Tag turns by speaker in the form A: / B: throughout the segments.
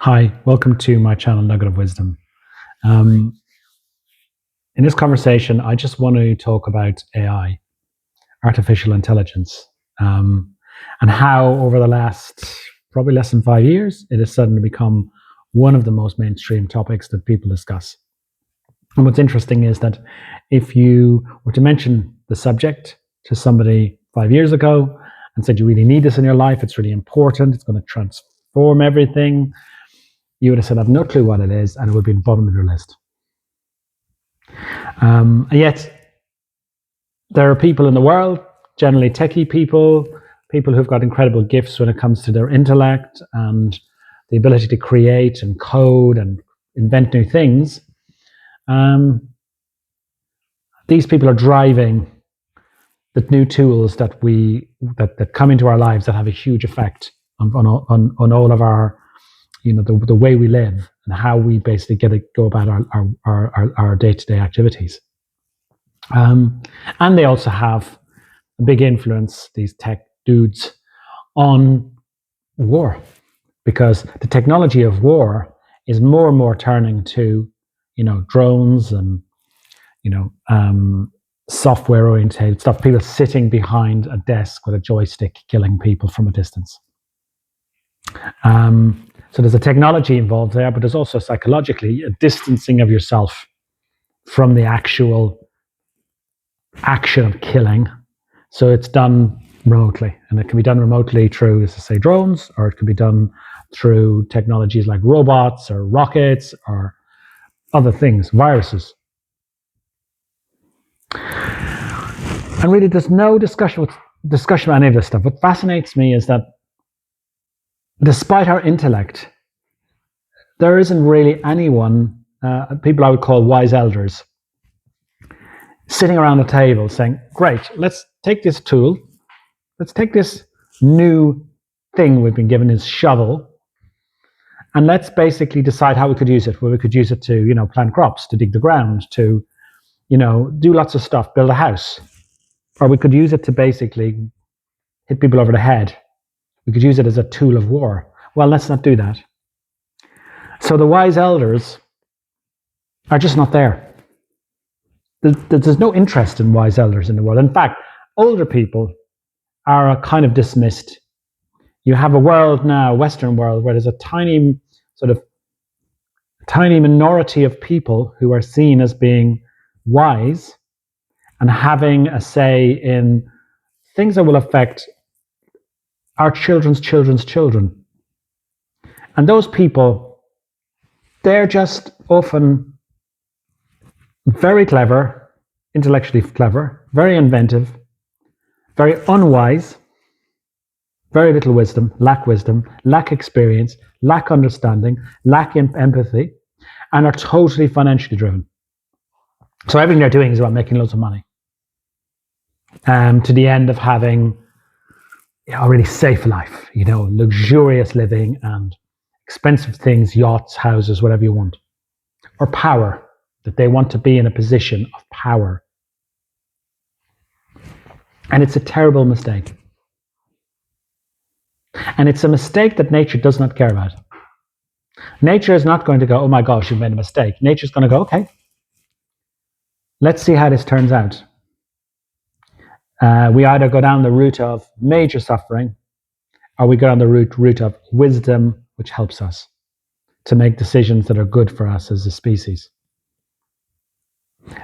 A: Hi, welcome to my channel, Nugget of Wisdom. Um, in this conversation, I just want to talk about AI, artificial intelligence, and how over the last probably less than 5 years, it has suddenly become one of the most mainstream topics that people discuss. And what's interesting is that if you were to mention the subject to somebody 5 years ago and said, you really need this in your life, it's really important, it's going to transform everything, you would have said, I've no clue what it is, and it would be in the bottom of your list. And yet, there are people in the world, generally techie people, people who've got incredible gifts when it comes to their intellect and the ability to create and code and invent new things. These people are driving the new tools that come into our lives that have a huge effect on all of our, the way we live and how we basically go about our day-to-day activities. And they also have a big influence, these tech dudes, on war, because the technology of war is more and more turning to, drones and, software oriented stuff, people sitting behind a desk with a joystick killing people from a distance. So there's a technology involved there, but there's also psychologically a distancing of yourself from the actual action of killing. So it's done remotely, and it can be done remotely through, as I say, drones, or it can be done through technologies like robots or rockets or other things, viruses. And really, there's no discussion about any of this stuff. What fascinates me is that despite our intellect, there isn't really anyone, people I would call wise elders, sitting around a table saying, great, let's take this tool, let's take this new thing we've been given, this shovel, and let's basically decide how we could use it. Well, we could use it to, plant crops, to dig the ground, to, do lots of stuff, build a house. Or we could use it to basically hit people over the head. We could use it as a tool of war. Well, let's not do that. So the wise elders are just not there. There's no interest in wise elders in the world. In fact, older people are kind of dismissed. You have a world now, Western world, where there's a tiny minority of people who are seen as being wise and having a say in things that will affect our children's children's children. And those people, they're just often very clever, intellectually clever, very inventive, very unwise, very little wisdom, lack experience, lack understanding, lack empathy, and are totally financially driven. So everything they're doing is about making loads of money. To the end of having a really safe life, luxurious living and expensive things, yachts, houses, whatever you want. Or power, that they want to be in a position of power. And it's a terrible mistake. And it's a mistake that nature does not care about. Nature is not going to go, oh my gosh, you've made a mistake. Nature's going to go, okay, let's see how this turns out. We either go down the route of major suffering, or we go down the route of wisdom, which helps us to make decisions that are good for us as a species.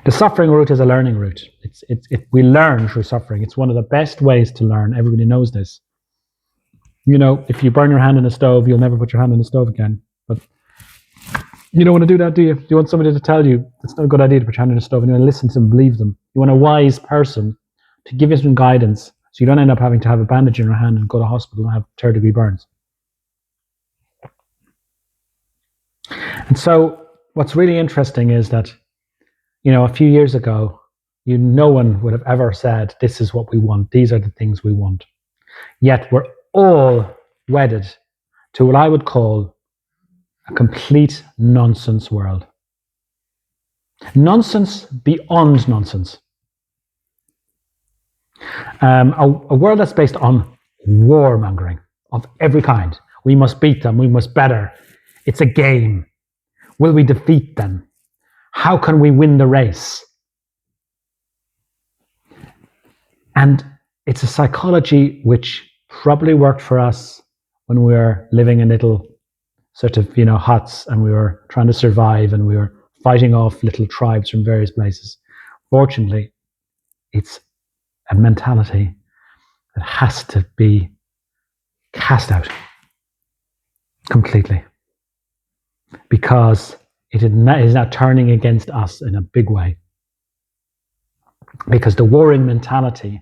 A: The suffering route is a learning route. We learn through suffering. It's one of the best ways to learn. Everybody knows this. If you burn your hand in a stove, you'll never put your hand in the stove again. But you don't want to do that, do you? You want somebody to tell you it's not a good idea to put your hand in the stove, and you want to listen to them and believe them. You want a wise person to give you some guidance so you don't end up having to have a bandage in your hand and go to hospital and have third-degree burns. And so what's really interesting is that, a few years ago, no one would have ever said, this is what we want. These are the things we want. Yet we're all wedded to what I would call a complete nonsense world. Nonsense beyond nonsense. A world that's based on warmongering of every kind. We must beat them. We must better. It's a game. Will we defeat them? How can we win the race? And it's a psychology which probably worked for us when we were living in little sort of, huts, and we were trying to survive, and we were fighting off little tribes from various places. Fortunately, it's a mentality that has to be cast out completely, because it is now turning against us in a big way. Because the warring mentality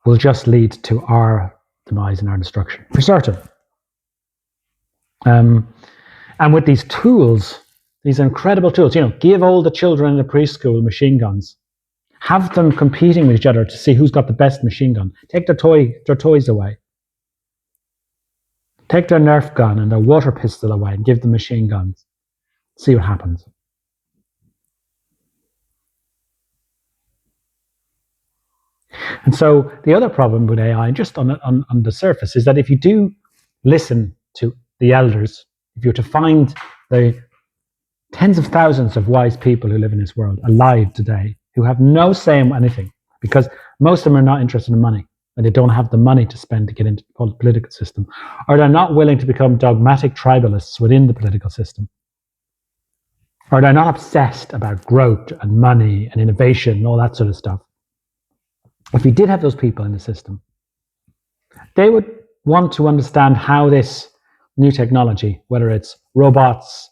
A: will just lead to our demise and our destruction, for certain. And with these tools, these incredible tools, give all the children in the preschool machine guns. Have them competing with each other to see who's got the best machine gun. Take their toys away. Take their Nerf gun and their water pistol away and give them machine guns. See what happens. And so the other problem with AI, just on the surface, is that if you do listen to the elders, if you're to find the tens of thousands of wise people who live in this world alive today, who have no say in anything, because most of them are not interested in money, and they don't have the money to spend to get into the political system, or they're not willing to become dogmatic tribalists within the political system, or they're not obsessed about growth and money and innovation and all that sort of stuff. If you did have those people in the system, they would want to understand how this new technology, whether it's robots,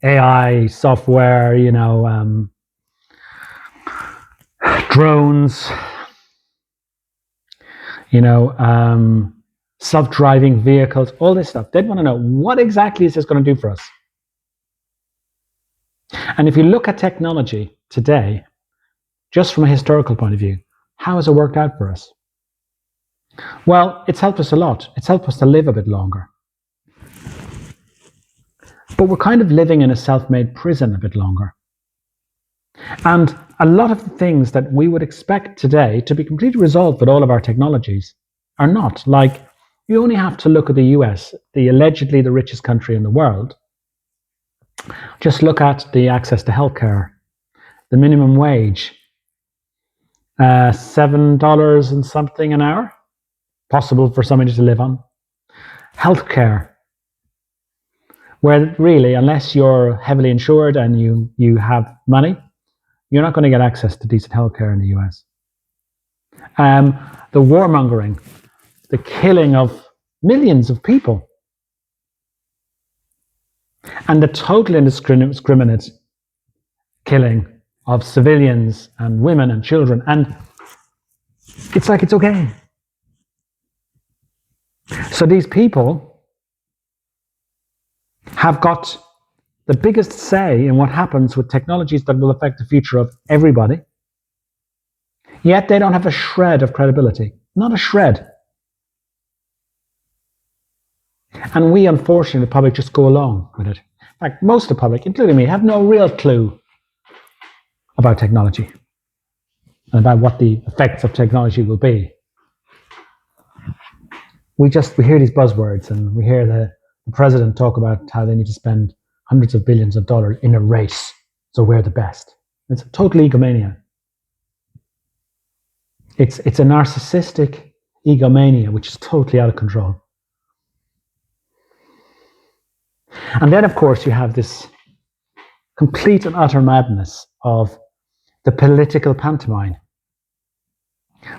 A: AI, software, drones, self-driving vehicles, all this stuff. They'd want to know, what exactly is this going to do for us? And if you look at technology today, just from a historical point of view, how has it worked out for us? Well, it's helped us a lot. It's helped us to live a bit longer. But we're kind of living in a self-made prison a bit longer. And a lot of the things that we would expect today to be completely resolved with all of our technologies are not. Like, you only have to look at the US, the allegedly the richest country in the world. Just look at the access to healthcare, the minimum wage, $7 and something an hour, possible for somebody to live on. Healthcare, where really, unless you're heavily insured and you have money, you're not going to get access to decent healthcare in the US. The warmongering, the killing of millions of people, and the total indiscriminate killing of civilians and women and children. And it's like it's okay. So these people have got the biggest say in what happens with technologies that will affect the future of everybody. Yet they don't have a shred of credibility. Not a shred. And we, unfortunately, the public, just go along with it. In fact, most of the public, including me, have no real clue about technology and about what the effects of technology will be. We hear these buzzwords, and we hear the president talk about how they need to spend hundreds of billions of dollars in a race, so we're the best. It's a total egomania. It's a narcissistic egomania which is totally out of control. And then, of course, you have this complete and utter madness of the political pantomime,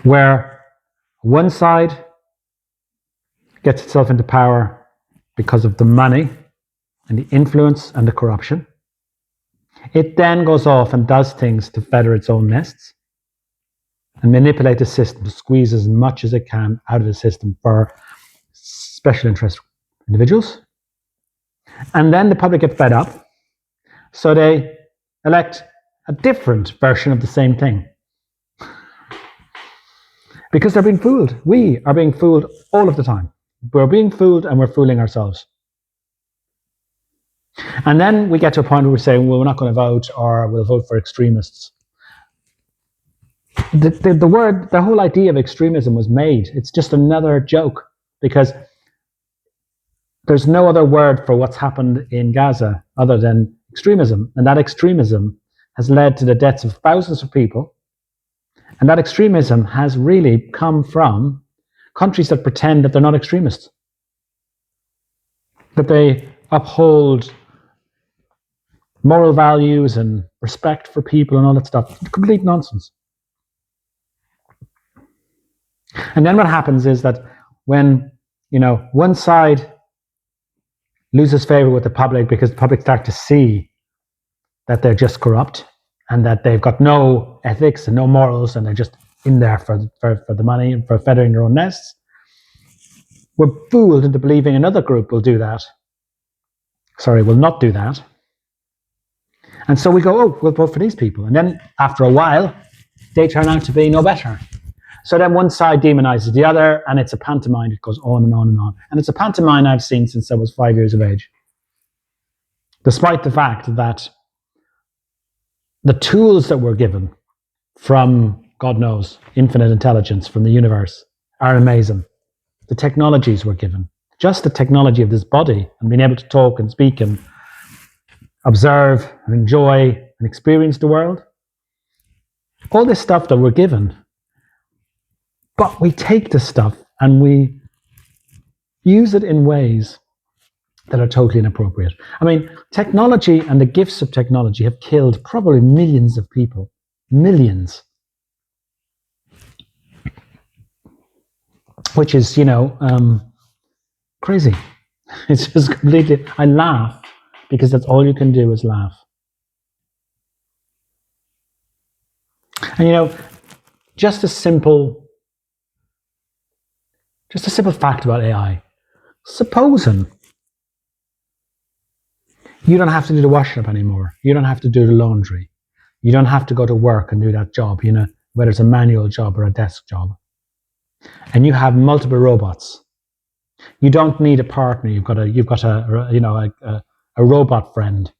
A: where one side gets itself into power because of the money and the influence and the corruption. It then goes off and does things to feather its own nests and manipulate the system to squeeze as much as it can out of the system for special interest individuals. And then the public get fed up, so they elect a different version of the same thing. Because they're being fooled. We are being fooled all of the time. We're being fooled and we're fooling ourselves. And then we get to a point where we're saying, well, we're not going to vote, or we'll vote for extremists. The whole idea of extremism was made. It's just another joke, because there's no other word for what's happened in Gaza other than extremism. And that extremism has led to the deaths of thousands of people. And that extremism has really come from countries that pretend that they're not extremists, that they uphold moral values and respect for people and all that stuff. Complete nonsense. And then what happens is that when, one side loses favor with the public because the public start to see that they're just corrupt and that they've got no ethics and no morals and they're just in there for the money and for feathering their own nests, we're fooled into believing another group will not do that. And so we go, oh, we'll vote for these people. And then after a while, they turn out to be no better. So then one side demonizes the other, and it's a pantomime. It goes on and on and on. And it's a pantomime I've seen since I was 5 years of age. Despite the fact that the tools that we're given from, God knows, infinite intelligence from the universe are amazing. The technologies we're given, just the technology of this body and being able to talk and speak and observe and enjoy and experience the world, all this stuff that we're given. But we take this stuff and we use it in ways that are totally inappropriate. I mean, technology and the gifts of technology have killed probably millions of people. Millions. Which is, crazy. It's just completely, I laugh because that's all you can do is laugh. And just a simple fact about AI. Supposing you don't have to do the washing up anymore. You don't have to do the laundry. You don't have to go to work and do that job, whether it's a manual job or a desk job. And you have multiple robots. You don't need a partner. You've got a robot friend.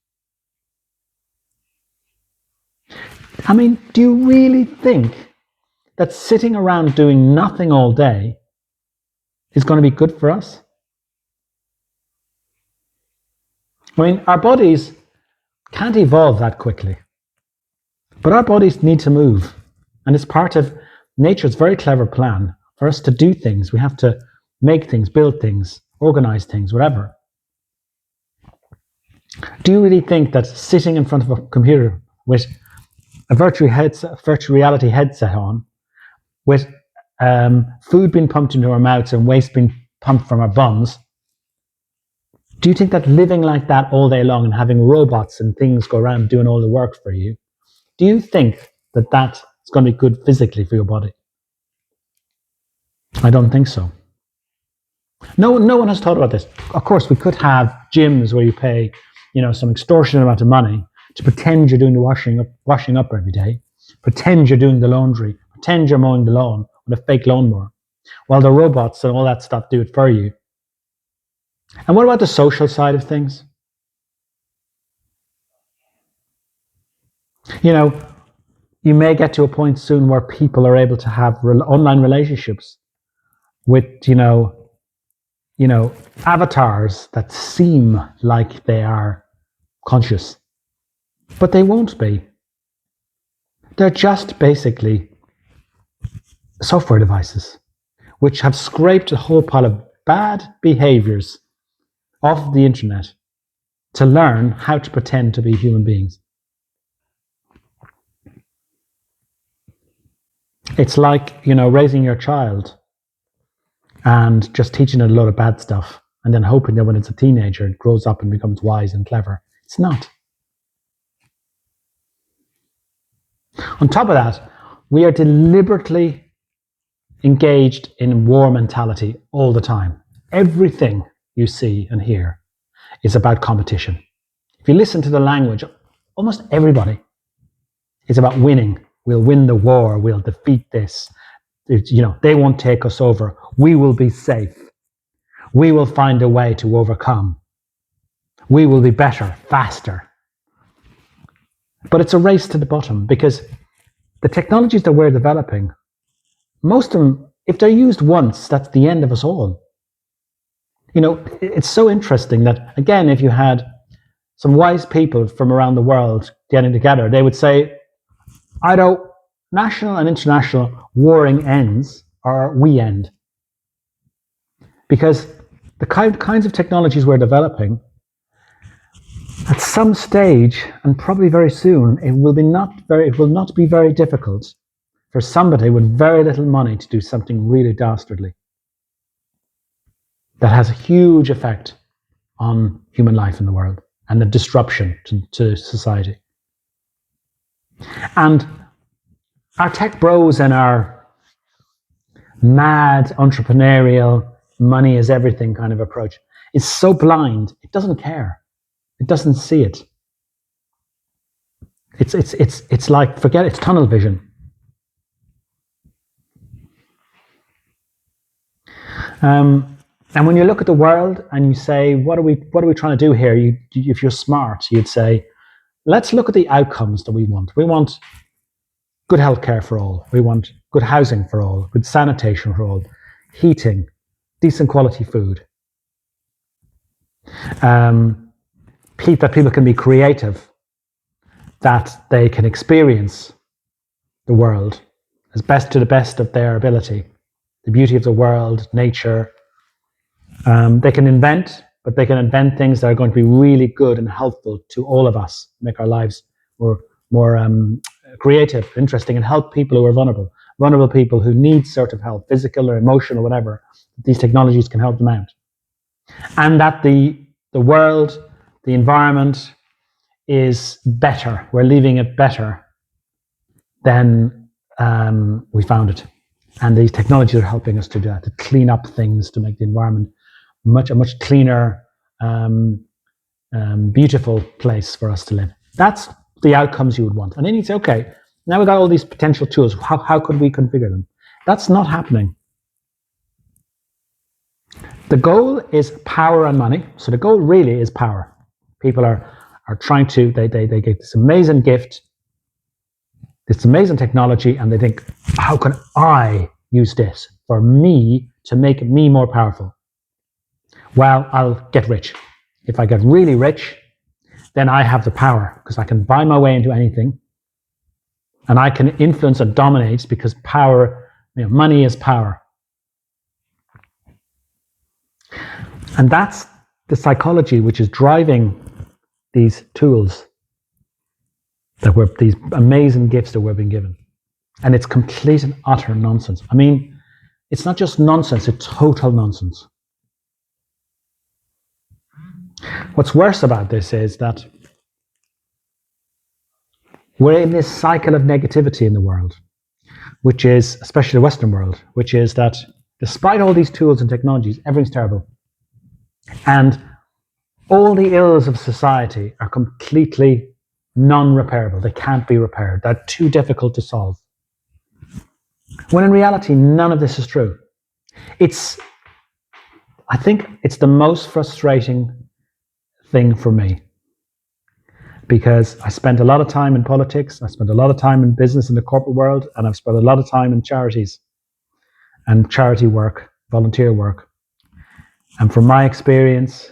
A: I mean, do you really think that sitting around doing nothing all day is going to be good for us? I mean, our bodies can't evolve that quickly, but our bodies need to move. And it's part of nature's very clever plan for us to do things. We have to make things, build things, organize things, whatever. Do you really think that sitting in front of a computer with a virtual reality headset on, with food being pumped into our mouths and waste being pumped from our bums, do you think that living like that all day long and having robots and things go around doing all the work for you, do you think that that's going to be good physically for your body? I don't think so. No one has thought about this. Of course, we could have gyms where you pay, some extortionate amount of money to pretend you're doing the washing up every day, pretend you're doing the laundry, pretend you're mowing the lawn with a fake lawnmower, while the robots and all that stuff do it for you. And what about the social side of things? You may get to a point soon where people are able to have online relationships with, avatars that seem like they are conscious, but they won't be. They're just basically software devices which have scraped a whole pile of bad behaviors off the internet to learn how to pretend to be human beings. It's like, raising your child and just teaching it a lot of bad stuff and then hoping that when it's a teenager, it grows up and becomes wise and clever. It's not. On top of that, we are deliberately engaged in war mentality all the time. Everything you see and hear is about competition. If you listen to the language, almost everybody is about winning. We'll win the war. We'll defeat this. They won't take us over. We will be safe. We will find a way to overcome. We will be better, faster. But it's a race to the bottom because the technologies that we're developing, most of them, if they're used once, that's the end of us all. It's so interesting that, again, if you had some wise people from around the world getting together, they would say either national and international warring ends or we end. Because the kinds of technologies we're developing, at some stage, and probably very soon, it will not be very difficult for somebody with very little money to do something really dastardly that has a huge effect on human life in the world and the disruption to society. And our tech bros and our mad entrepreneurial money is everything kind of approach is so blind, it doesn't care. It doesn't see it. It's like, forget it, it's tunnel vision. And when you look at the world and you say, what are we trying to do here? If you're smart, you'd say, let's look at the outcomes that we want. We want good healthcare for all. We want good housing for all, good sanitation for all, heating, decent quality food. That people can be creative, that they can experience the world to the best of their ability, the beauty of the world, nature. They can invent, but they can invent things that are going to be really good and helpful to all of us, make our lives more creative, interesting, and help people who are vulnerable people who need sort of help, physical or emotional or whatever. These technologies can help them out. And that the world, the environment is better. We're leaving it better than we found it. And these technologies are helping us to do that, to clean up things, to make the environment a much cleaner, beautiful place for us to live. That's the outcomes you would want. And then you say, okay, now we've got all these potential tools. How could we configure them? That's not happening. The goal is power and money. So the goal really is power. People are trying to, they get this amazing gift, this amazing technology, and they think, how can I use this for me to make me more powerful? Well, I'll get rich. If I get really rich, then I have the power because I can buy my way into anything and I can influence and dominate because power, money is power. And that's the psychology which is driving these tools, these amazing gifts that we're being given. And it's complete and utter nonsense. I mean, it's not just nonsense, it's total nonsense. What's worse about this is that we're in this cycle of negativity in the world, which is, especially the Western world, which is that despite all these tools and technologies, everything's terrible. And all the ills of society are completely non-repairable. They can't be repaired. They're too difficult to solve. When in reality, none of this is true. I think it's the most frustrating thing for me because I spent a lot of time in politics, I spent a lot of time in business in the corporate world, and I've spent a lot of time in charities and charity work, volunteer work. And from my experience,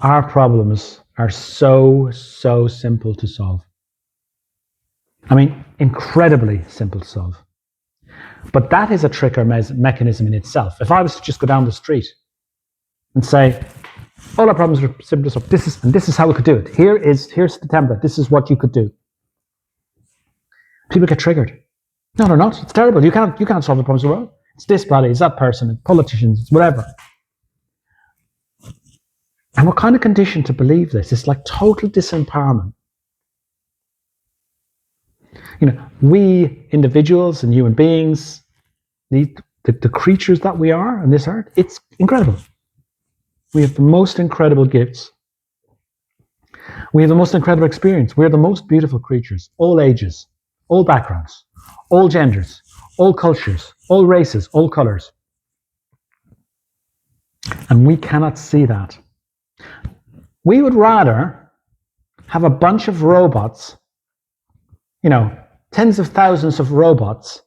A: our problems are so simple to solve. I mean, incredibly simple to solve. But that is a trick or mechanism in itself. If I was to just go down the street and say, all our problems are simple to solve, this is how we could do it. Here's the template. This is what you could do. People get triggered. No, they're not. It's terrible. You can't solve the problems of the world. It's this body, it's that person, it's politicians, it's whatever. And we're kind of conditioned to believe this. It's like total disempowerment. We individuals and human beings, the creatures that we are on this earth, it's incredible. We have the most incredible gifts. We have the most incredible experience. We're the most beautiful creatures, all ages, all backgrounds, all genders, all cultures, all races, all colors. And we cannot see that. We would rather have a bunch of robots, tens of thousands of robots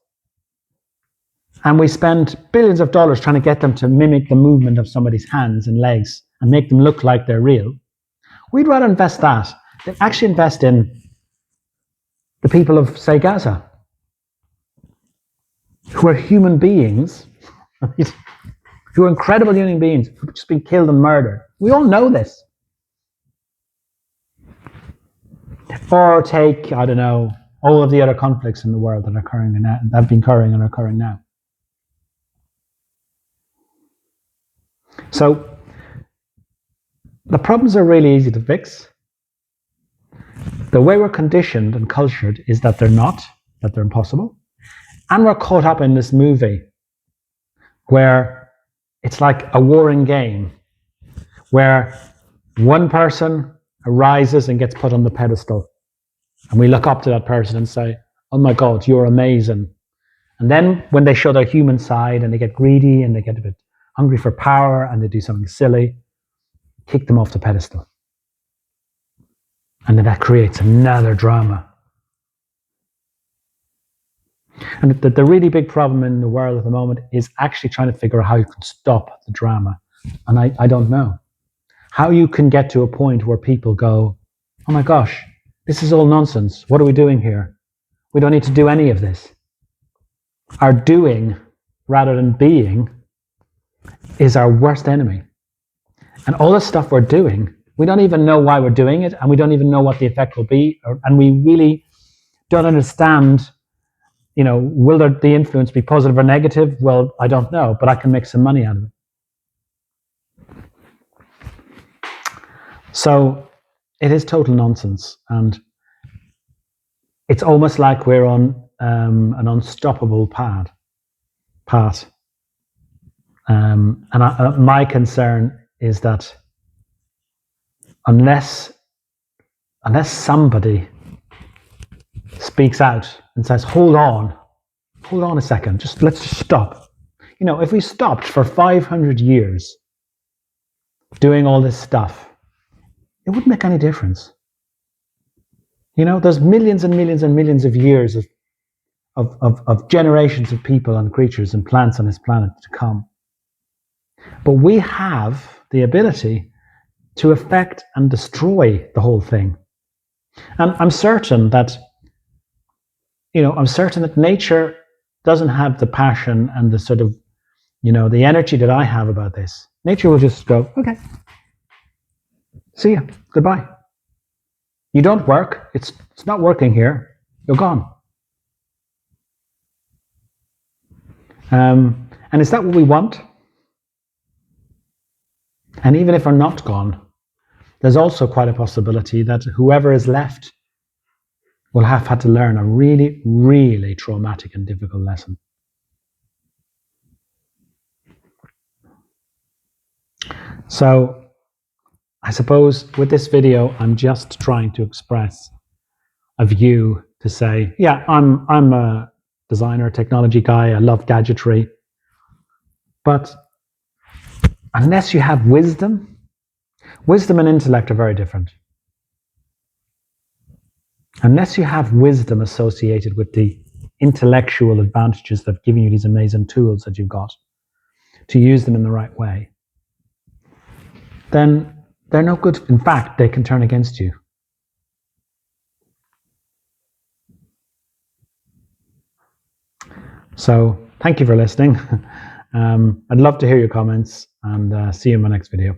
A: and we spend billions of dollars trying to get them to mimic the movement of somebody's hands and legs and make them look like they're real, we'd rather invest that than actually invest in the people of, say, Gaza, who are human beings, who are incredible human beings, who've just been killed and murdered. We all know this. Or take, I don't know, all of the other conflicts in the world that are occurring and that have been occurring and are occurring now. So the problems are really easy to fix. The way we're conditioned and cultured is that they're not, that they're impossible. And we're caught up in this movie where it's like a warring game, where one person arises and gets put on the pedestal. And we look up to that person and say, oh my God, you're amazing. And then when they show their human side and they get greedy and they get a bit hungry for power and they do something silly, kick them off the pedestal. And then that creates another drama. And the really big problem in the world at the moment is actually trying to figure out how you can stop the drama. And I don't know. How you can get to a point where people go, oh my gosh, this is all nonsense. What are we doing here? We don't need to do any of this. Our doing, rather than being, is our worst enemy. And all the stuff we're doing, we don't even know why we're doing it, and we don't even know what the effect will be, and we really don't understand, will the influence be positive or negative? Well, I don't know, but I can make some money out of it. So it is total nonsense, and it's almost like we're on an unstoppable path. And my concern is that unless somebody speaks out and says, hold on a second, let's just stop. If we stopped for 500 years doing all this stuff, it wouldn't make any difference. There's millions and millions and millions of years of generations of people and creatures and plants on this planet to come. But we have the ability to affect and destroy the whole thing. And I'm certain that nature doesn't have the passion and the sort of, the energy that I have about this. Nature will just go, okay, see ya, goodbye. You don't work, it's not working here, you're gone. And is that what we want? And even if we're not gone, there's also quite a possibility that whoever is left will have had to learn a really, really traumatic and difficult lesson. So I suppose with this video, I'm just trying to express a view to say, yeah, I'm a designer, technology guy, I love gadgetry, but unless you have wisdom and intellect are very different. Unless you have wisdom associated with the intellectual advantages that have given you these amazing tools that you've got, to use them in the right way, then they're no good. In fact, they can turn against you. So thank you for listening. I'd love to hear your comments, and see you in my next video.